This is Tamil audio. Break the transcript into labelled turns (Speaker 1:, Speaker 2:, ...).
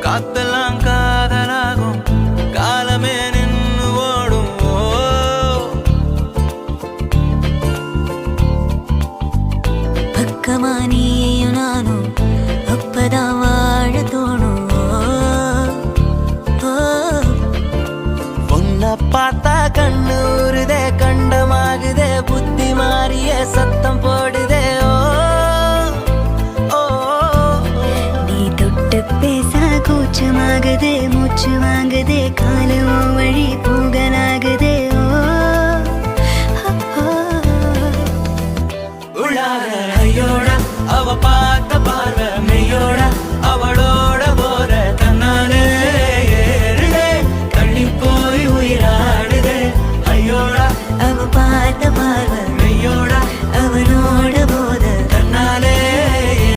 Speaker 1: காத்தெல்லாம் காதலாகும் காலமே நின்று ஓடும்
Speaker 2: பக்கமா நீயும் நானும் அப்பதான் வாழ தோணும்
Speaker 1: உன்னை பார்த்தா கண்ணூருதே கண்டமாகுதே புத்தி மாறிய சத்தம் போடுதே
Speaker 2: நீ தொட்டு பேச கூச்சமாகுதே மூச்சு வாங்குதே காலம் வழி போகலாகுதே
Speaker 1: உள்ளார ஐயோட அவ பார்த்த பார்வை மெய்யோட அவ